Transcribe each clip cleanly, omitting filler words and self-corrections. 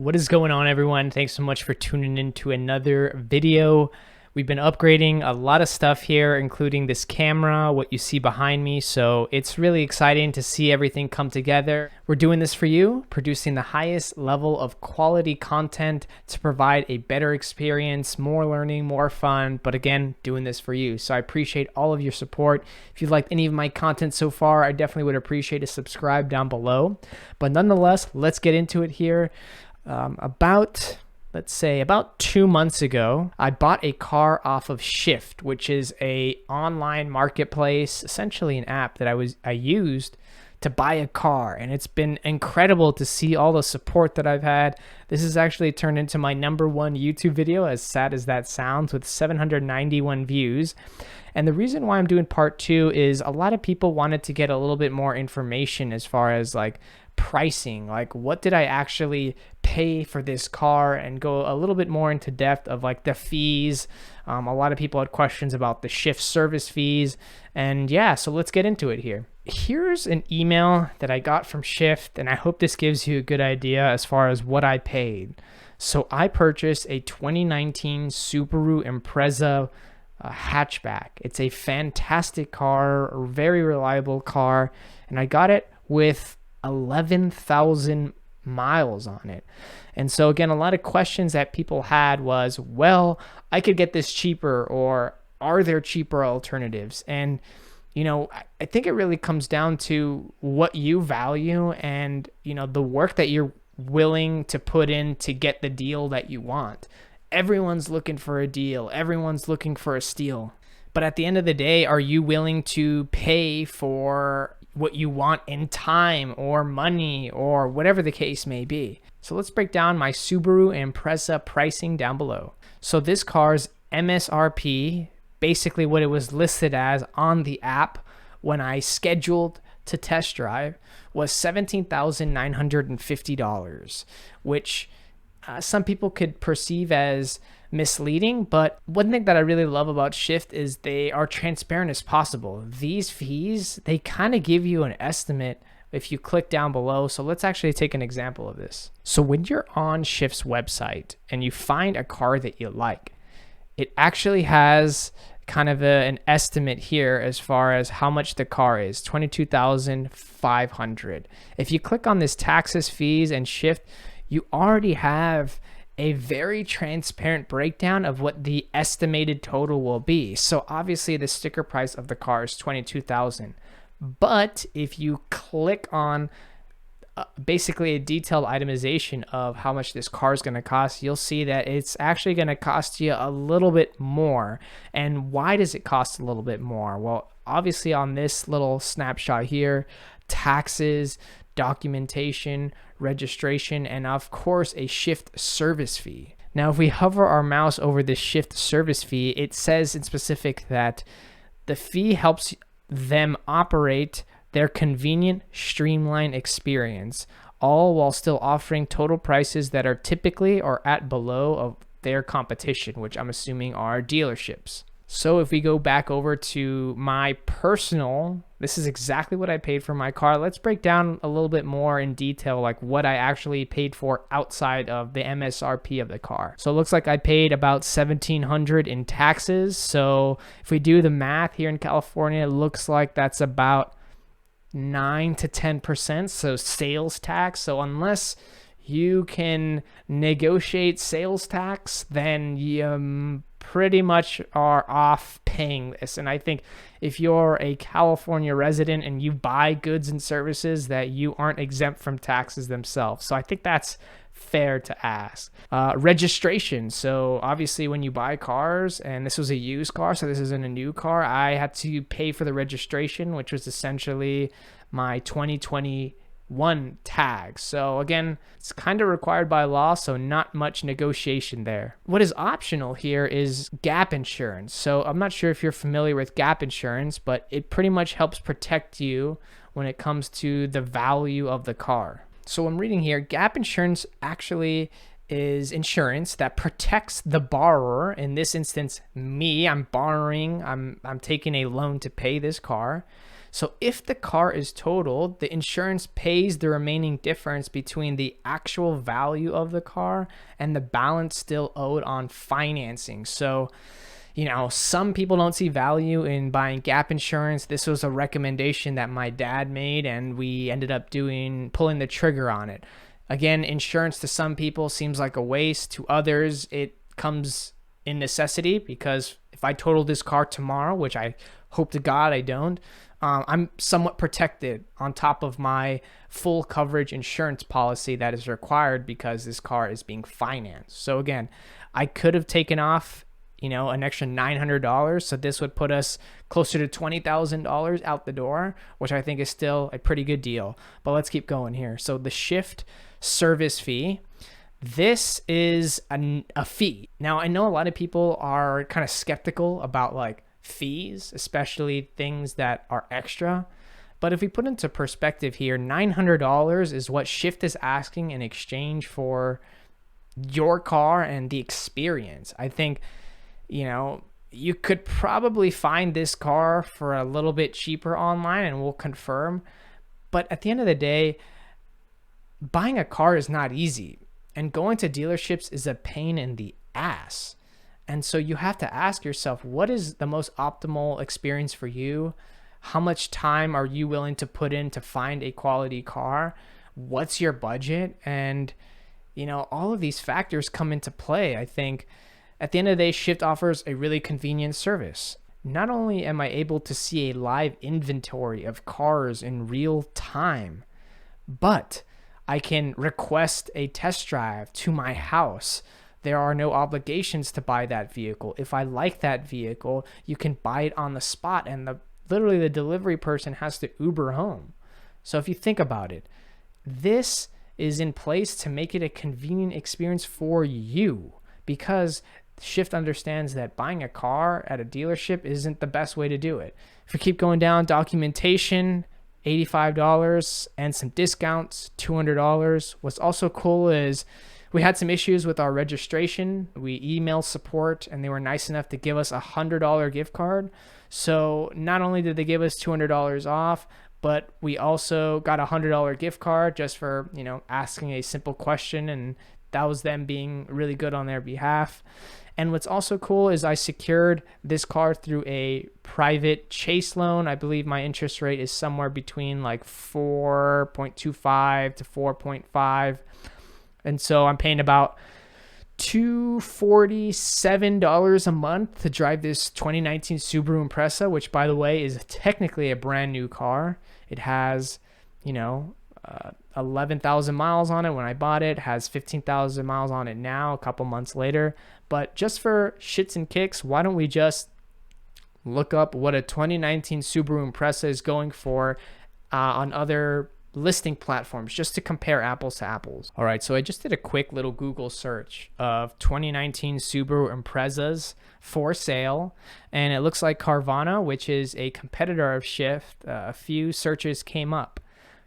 What is going on, everyone? Thanks so much for tuning in to another video. We've been upgrading a lot of stuff here, including this camera, what you see behind me. So it's really exciting to see everything come together. We're doing this for you, producing the highest level of quality content to provide a better experience, more learning, more fun, but again, doing this for you. So I appreciate all of your support. If you've liked any of my content so far, I definitely would appreciate a subscribe down below. But nonetheless, let's get into it here. Let's say about 2 months ago, I bought a car off of Shift, which is a online marketplace, essentially an app that I used to buy a car, and it's been incredible to see all the support that I've had. This has actually turned into my #1 YouTube video, as sad as that sounds, with 791 views. And the reason why I'm doing part 2 is a lot of people wanted to get a little bit more information as far as like pricing, like what did I actually pay for this car, and go a little bit more into depth of like the fees. A lot of people had questions about the Shift service fees, and yeah, so let's get into it here. Here's an email that I got from Shift, and I hope this gives you a good idea as far as what I paid. So I purchased a 2019 Subaru Impreza hatchback. It's a fantastic car, a very reliable car, and I got it with 11,000 miles on it. And so again, a lot of questions that people had was, well, I could get this cheaper, or are there cheaper alternatives? And you know, I think it really comes down to what you value and, you know, the work that you're willing to put in to get the deal that you want. Everyone's looking for a deal. Everyone's looking for a steal. But at the end of the day, are you willing to pay for what you want in time or money or whatever the case may be? So let's break down my Subaru Impreza pricing down below. So this car's MSRP, basically what it was listed as on the app when I scheduled to test drive, was $17,950, which some people could perceive as misleading. But one thing that I really love about Shift is they are transparent as possible. These fees, they kind of give you an estimate if you click down below. So let's actually take an example of this. So when you're on Shift's website and you find a car that you like, it actually has kind of an estimate here as far as how much the car is, $22,500. If you click on this taxes, fees, and Shift, you already have a very transparent breakdown of what the estimated total will be. So obviously the sticker price of the car is $22,000. But if you click on basically a detailed itemization of how much this car is going to cost, you'll see that it's actually going to cost you a little bit more. And why does it cost a little bit more? Well, obviously on this little snapshot here, taxes, documentation, registration, and of course a Shift service fee. Now, if we hover our mouse over this Shift service fee, it says in specific that the fee helps them operate their convenient, streamlined experience, all while still offering total prices that are typically or at below of their competition, which I'm assuming are dealerships. So if we go back over to my personal, this is exactly what I paid for my car. Let's break down a little bit more in detail, like what I actually paid for outside of the MSRP of the car. So it looks like I paid about $1,700 in taxes. So if we do the math here in California, it looks like that's about 9 to 10%, so sales tax. So unless you can negotiate sales tax, then you pretty much are off paying this. And I think if you're a California resident and you buy goods and services, that you aren't exempt from taxes themselves. So I think that's fair to ask. Registration. So obviously when you buy cars, and this was a used car, so this isn't a new car, I had to pay for the registration, which was essentially my 2021 tag. So again, it's kind of required by law, so not much negotiation there. What is optional here is gap insurance. So I'm not sure if you're familiar with gap insurance, but it pretty much helps protect you when it comes to the value of the car. So I'm reading here, gap insurance actually is insurance that protects the borrower. In this instance, me, I'm borrowing, I'm taking a loan to pay this car. So if the car is totaled, the insurance pays the remaining difference between the actual value of the car and the balance still owed on financing. So, some people don't see value in buying gap insurance. This was a recommendation that my dad made, and we ended up pulling the trigger on it. Again, insurance to some people seems like a waste. To others, it comes in necessity, because if I total this car tomorrow, which I hope to God I don't, I'm somewhat protected on top of my full coverage insurance policy that is required because this car is being financed. So again, I could have taken off, an extra $900. So this would put us closer to $20,000 out the door, which I think is still a pretty good deal. But let's keep going here. So the shift service fee, this is a fee. Now, I know a lot of people are kind of skeptical about like fees, especially things that are extra. But if we put into perspective here, $900 is what Shift is asking in exchange for your car and the experience. I think, you could probably find this car for a little bit cheaper online, and we'll confirm. But at the end of the day, buying a car is not easy, and going to dealerships is a pain in the ass. And so you have to ask yourself, what is the most optimal experience for you? How much time are you willing to put in to find a quality car? What's your budget? And, all of these factors come into play. I think at the end of the day, Shift offers a really convenient service. Not only am I able to see a live inventory of cars in real time, but I can request a test drive to my house. There are no obligations to buy that vehicle. If I like that vehicle, you can buy it on the spot, and literally the delivery person has to Uber home. So if you think about it, this is in place to make it a convenient experience for you, because Shift understands that buying a car at a dealership isn't the best way to do it. If we keep going down, documentation, $85, and some discounts, $200. What's also cool is we had some issues with our registration. We emailed support, and they were nice enough to give us a $100 gift card. So not only did they give us $200 off, but we also got a $100 gift card just for, asking a simple question, and that was them being really good on their behalf. And what's also cool is I secured this car through a private Chase loan. I believe my interest rate is somewhere between like 4.25 to 4.5. And so I'm paying about $247 a month to drive this 2019 Subaru Impreza, which, by the way, is technically a brand new car. It has, 11,000 miles on it when I bought it, has 15,000 miles on it now, a couple months later. But just for shits and kicks, why don't we just look up what a 2019 Subaru Impreza is going for on other listing platforms, just to compare apples to apples. All right, so I just did a quick little Google search of 2019 Subaru Imprezas for sale, and it looks like Carvana, which is a competitor of Shift, a few searches came up.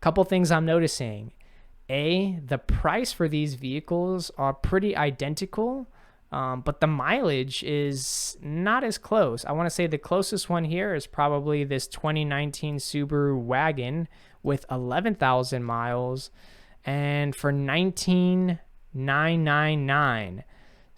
Couple things I'm noticing. The price for these vehicles are pretty identical, but the mileage is not as close. I want to say the closest one here is probably this 2019 Subaru wagon with 11,000 miles, and for $19,999.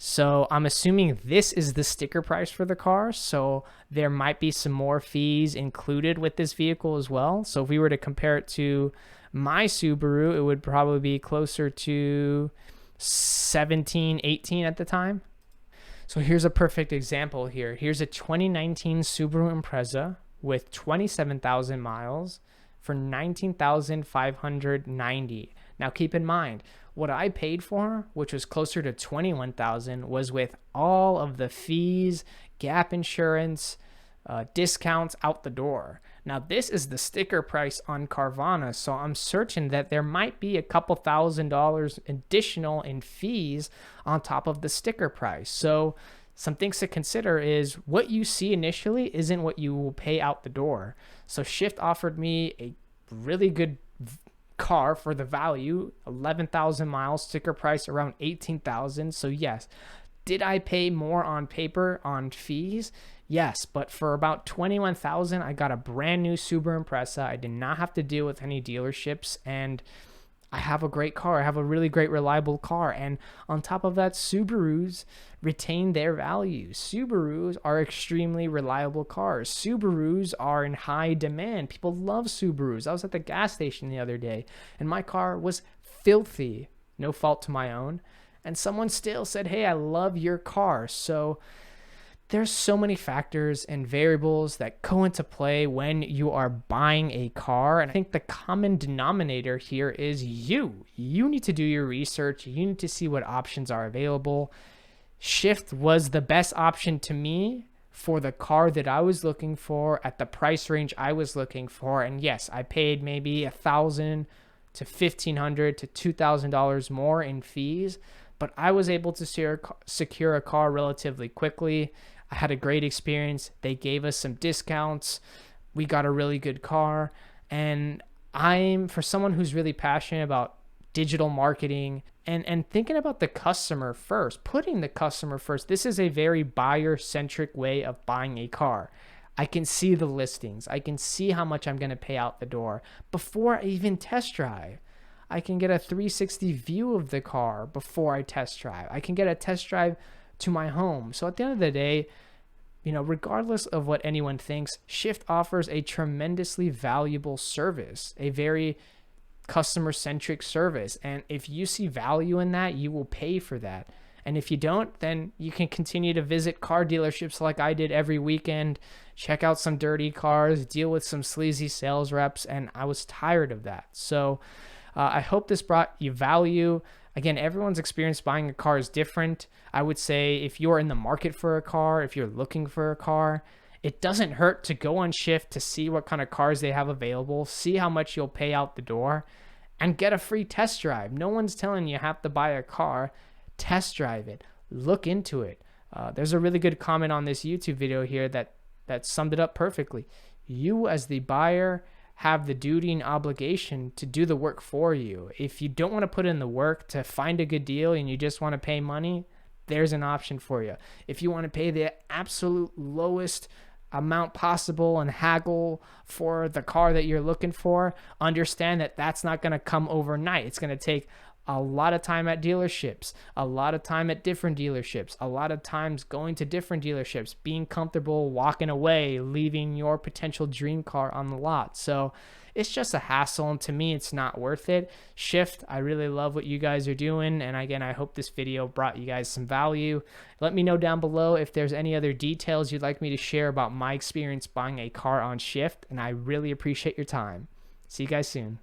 So I'm assuming this is the sticker price for the car. So there might be some more fees included with this vehicle as well. So if we were to compare it to my Subaru, it would probably be closer to 17, 18 at the time. So here's a perfect example here. Here's a 2019 Subaru Impreza with 27,000 miles for $19,590. Now keep in mind, what I paid for, which was closer to $21,000, was with all of the fees, gap insurance, discounts out the door. Now this is the sticker price on Carvana, so I'm certain that there might be a couple $1,000s additional in fees on top of the sticker price. So some things to consider is what you see initially isn't what you will pay out the door. So Shift offered me a really good car for the value, 11,000 miles, sticker price around 18,000. So yes, Did I pay more on paper on fees? Yes, but for about $21,000, I got a brand new Subaru Impreza. I did not have to deal with any dealerships, and I have a great car. I have a really great, reliable car. And on top of that, Subarus retain their value. Subarus are extremely reliable cars. Subarus are in high demand. People love Subarus. I was at the gas station the other day, and my car was filthy. No fault to my own. And someone still said, hey, I love your car. So there's so many factors and variables that go into play when you are buying a car. And I think the common denominator here is you. You need to do your research. You need to see what options are available. Shift was the best option to me for the car that I was looking for at the price range I was looking for. And yes, I paid maybe $1,000 to $1,500 to $2,000 more in fees, but I was able to secure a car relatively quickly. I had a great experience. They gave us some discounts. We got a really good car. And for someone who's really passionate about digital marketing and thinking about the customer first, putting the customer first, this is a very buyer-centric way of buying a car. I can see the listings. I can see how much I'm going to pay out the door before I even test drive. I can get a 360 view of the car before I test drive. I can get a test drive to my home. So at the end of the day, regardless of what anyone thinks, Shift offers a tremendously valuable service, a very customer-centric service. And if you see value in that, you will pay for that. And if you don't, then you can continue to visit car dealerships like I did every weekend, check out some dirty cars, deal with some sleazy sales reps, and I was tired of that. So I hope this brought you value. Again, everyone's experience buying a car is different. I would say if you're in the market for a car, if you're looking for a car, it doesn't hurt to go on Shift to see what kind of cars they have available, see how much you'll pay out the door, and get a free test drive. No one's telling you have to buy a car. Test drive it. Look into it. There's a really good comment on this YouTube video here that summed it up perfectly. You as the buyer have the duty and obligation to do the work for you. If you don't want to put in the work to find a good deal and you just want to pay money, there's an option for you. If you want to pay the absolute lowest amount possible and haggle for the car that you're looking for, understand that that's not going to come overnight. It's going to take a lot of time at dealerships, a lot of time at different dealerships, a lot of times going to different dealerships, being comfortable walking away, leaving your potential dream car on the lot. So it's just a hassle, and to me, it's not worth it. Shift, I really love what you guys are doing, and again, I hope this video brought you guys some value. Let me know down below if there's any other details you'd like me to share about my experience buying a car on Shift, and I really appreciate your time. See you guys soon.